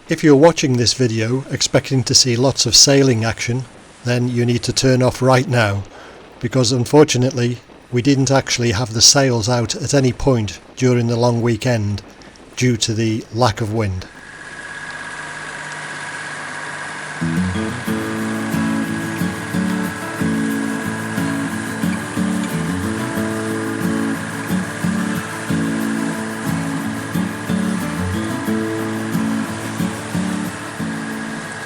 If you're watching this video expecting to see lots of sailing action, then you need to turn off right now, because unfortunately we didn't actually have the sails out at any point during the long weekend due to the lack of wind.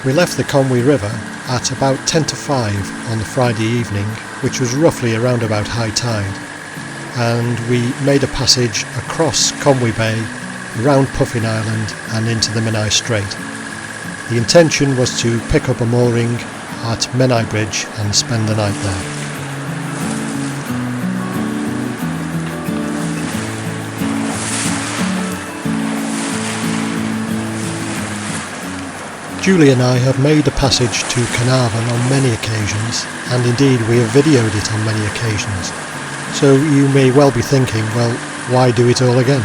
We left the Conwy River at about 10 to 5 on the Friday evening, which was roughly around about high tide, and we made a passage across Conwy Bay, around Puffin Island and into the Menai Strait. The intention was to pick up a mooring at Menai Bridge and spend the night there. Julie and I have made the passage to Caernarfon on many occasions, and indeed we have videoed it on many occasions. So you may well be thinking, well, why do it all again?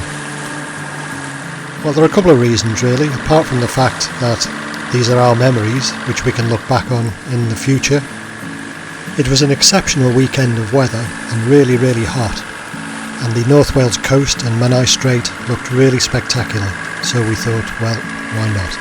Well, there are a couple of reasons really, apart from the fact that these are our memories, which we can look back on in the future. It was an exceptional weekend of weather and really, really hot, and the North Wales coast and Menai Strait looked really spectacular, so we thought, well, why not?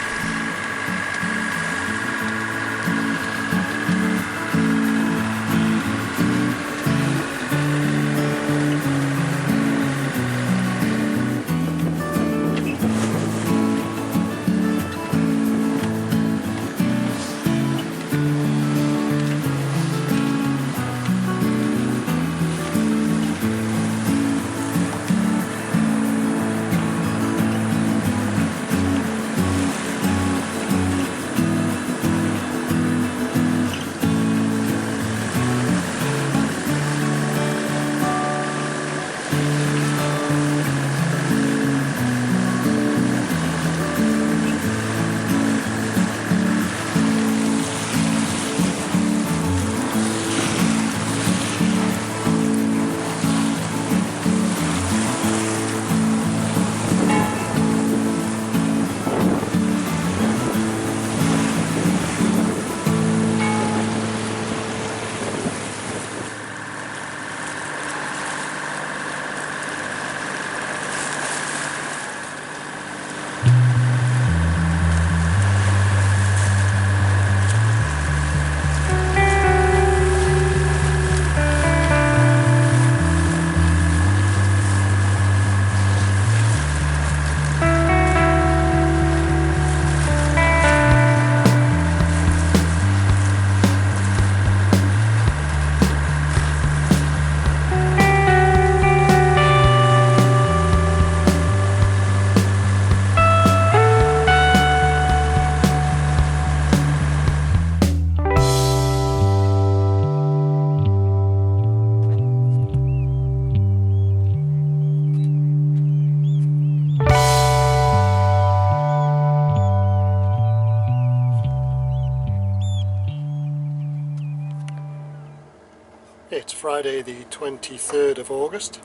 It's Friday the 23rd of August.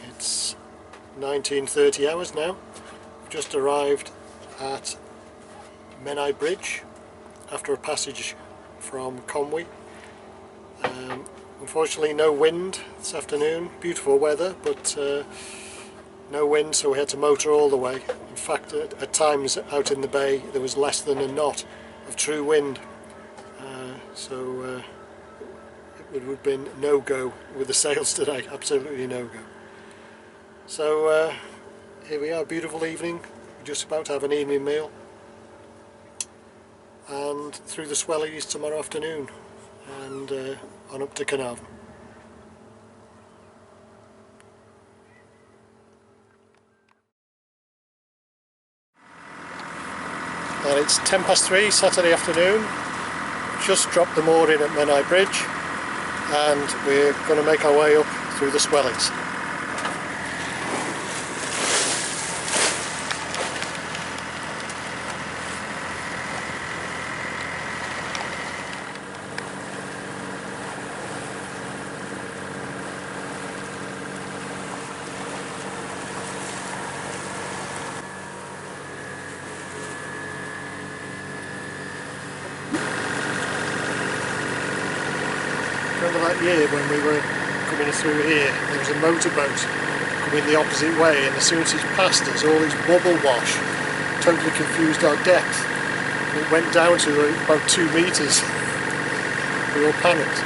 It's 19:30 hours now. We've just arrived at Menai Bridge after a passage from Conwy. Unfortunately no wind this afternoon, beautiful weather, but no wind, so we had to motor all the way. In fact, at times out in the bay there was less than a knot of true wind, so it would have been no-go with the sails today, absolutely no-go. So here we are, beautiful evening, we're just about to have an evening meal, and through the Swellies tomorrow afternoon, and on up to Caernarfon. Well, it's 3:10 Saturday afternoon, just dropped the mooring at Menai Bridge, and we're going to make our way up through the Swellies. Remember that year when we were coming through here, there was a motorboat coming the opposite way, and as soon as it passed us, all this bubble wash totally confused our depth. It went down to about 2 metres. We all panicked.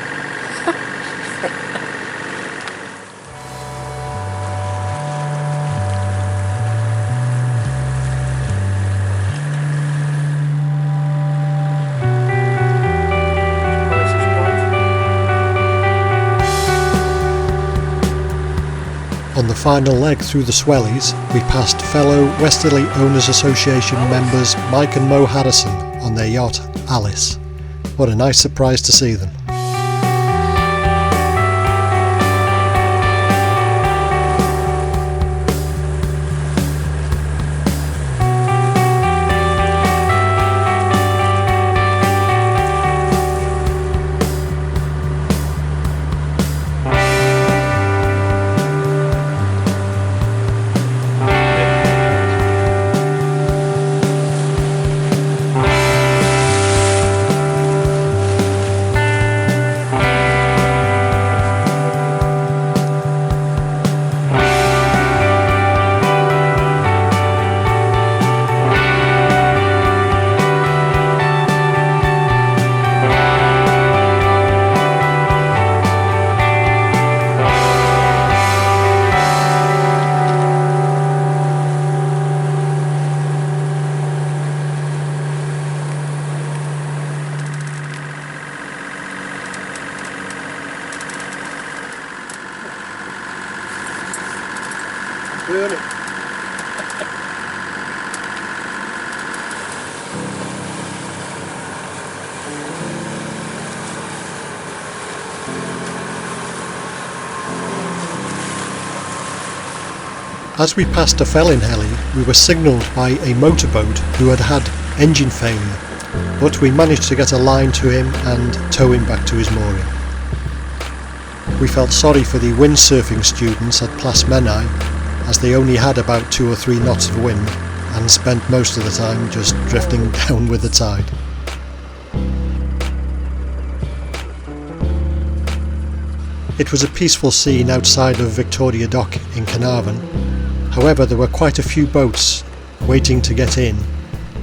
On the final leg through the Swellies, we passed fellow Westerly Owners Association members Mike and Mo Harrison on their yacht Alice. What a nice surprise to see them. Burning. As we passed a felling heli, we were signalled by a motorboat who had had engine failure, but we managed to get a line to him and tow him back to his mooring. We felt sorry for the windsurfing students at Menai, as they only had about 2 or 3 knots of wind and spent most of the time just drifting down with the tide. It was a peaceful scene outside of Victoria Dock in Caernarfon. However, there were quite a few boats waiting to get in,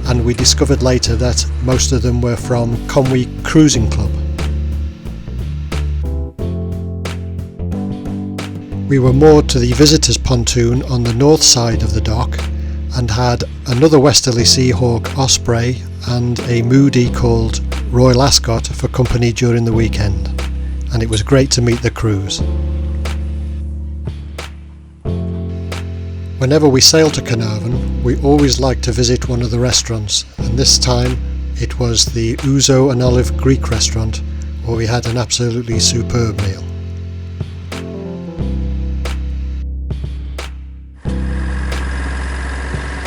and we discovered later that most of them were from Conwy Cruising Club. We were moored to the visitors' pontoon on the north side of the dock and had another Westerly Seahawk Osprey and a Moody called Royal Ascot for company during the weekend, and it was great to meet the crews. Whenever we sail to Caernarfon, we always like to visit one of the restaurants, and this time it was the Ouzo and Olive Greek restaurant, where we had an absolutely superb meal.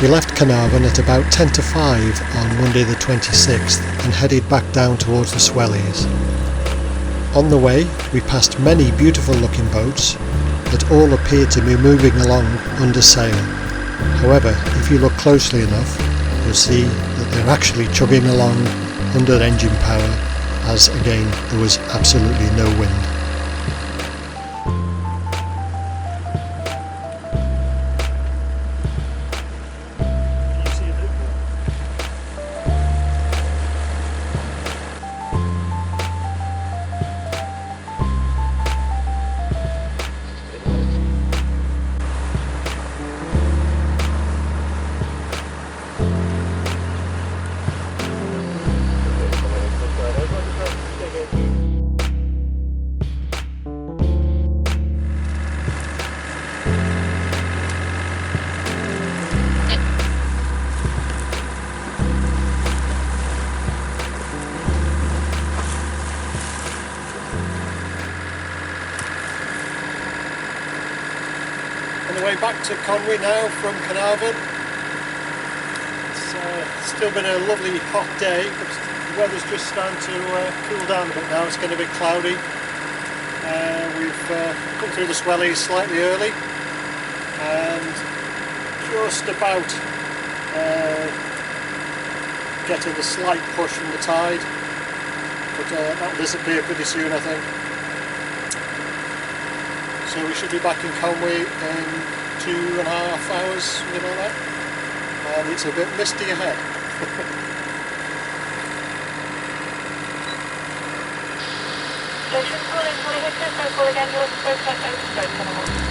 We left Caernarfon at about 10 to 5 on Monday the 26th and headed back down towards the Swellies. On the way, we passed many beautiful looking boats that all appeared to be moving along under sail. However, if you look closely enough, you'll see that they're actually chugging along under engine power, as again there was absolutely no wind. On the way back to Conway now from Caernarfon. It's still been a lovely hot day, but the weather's just starting to cool down a bit now. It's going to be cloudy. We've come through the Swellies slightly early and just about getting a slight push from the tide, but that'll disappear pretty soon, I think. So we should be back in Conway in 2.5 hours, something like that. And it's a bit misty ahead. Station calling, calling into circle again, you're supposed to have stroke.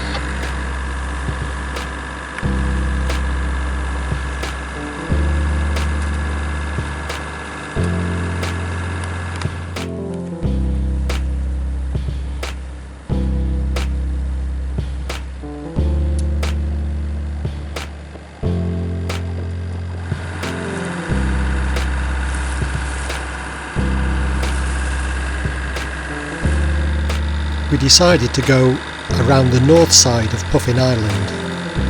We decided to go around the north side of Puffin Island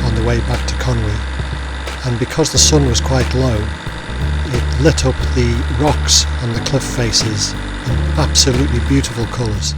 on the way back to Conwy, and because the sun was quite low, it lit up the rocks and the cliff faces in absolutely beautiful colours.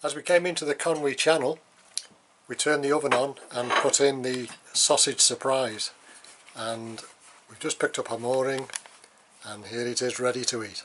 As we came into the Conwy channel, we turned the oven on and put in the sausage surprise, and we've just picked up our mooring and here it is ready to eat.